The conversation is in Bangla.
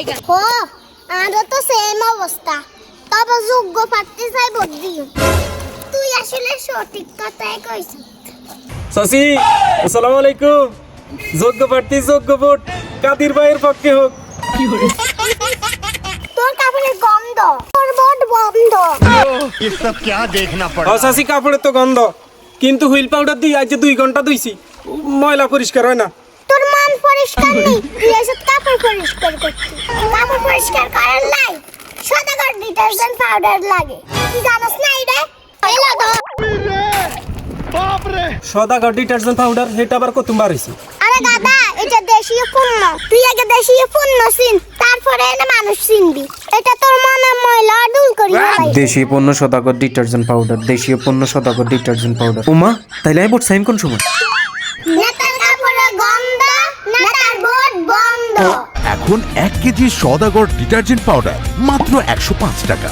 জায়গা হো আরো তো সেম অবস্থা তবে যোগ্য প্রার্থী চাই ভোট দিও তুই আসলে সঠিক কথাই কইছিস চাচি আসসালামু আলাইকুম। যোগ্য প্রার্থী যোগ্য ভোট কাদির ভাইয়ের পক্ষে হোক। তোর কাপড়ের গন্ধ তোর ভোট বন্ধ ये सब क्या देखना पड़ा। চাচি কাপড়ের তো গন্ধ, কিন্তু হুইল পাউডার দিয়ে আজ 2 ঘন্টা ধুইছি, ময়লা পরিষ্কার হয় না। তোর মান পরিষ্কার নেই তুই এসে কাপড় পরিষ্কার করছিস কাপড় পরিষ্কার করার লাই সদাগর ডিটারজেন্ট পাউডার লাগে তুই জানিস না এটা এই লাগো সদাগর ডিটারজেন্ট পাউডার হেটা আবার কতবার হইছে? আরে দাদা এটা দেশীয় পণ্য তুই আগে দেশীয় পণ্য চিন তারপরে এনে মানুষ চিনবি এটা তোর মনে ময়লা দূর করি ভাই দেশীয় পণ্য সদাগর ডিটারজেন্ট পাউডার, দেশীয় পণ্য সদাগর ডিটারজেন্ট পাউডার। ওমা তাইলে আমি ভোট সাইন কোন সময়? নেতার কাপড়ের গন্ধ নেতার ভোট বন্ধ এখন 1 কেজি সওদাগর ডিটারজেন্ট পাউডার মাত্র 105 টাকা।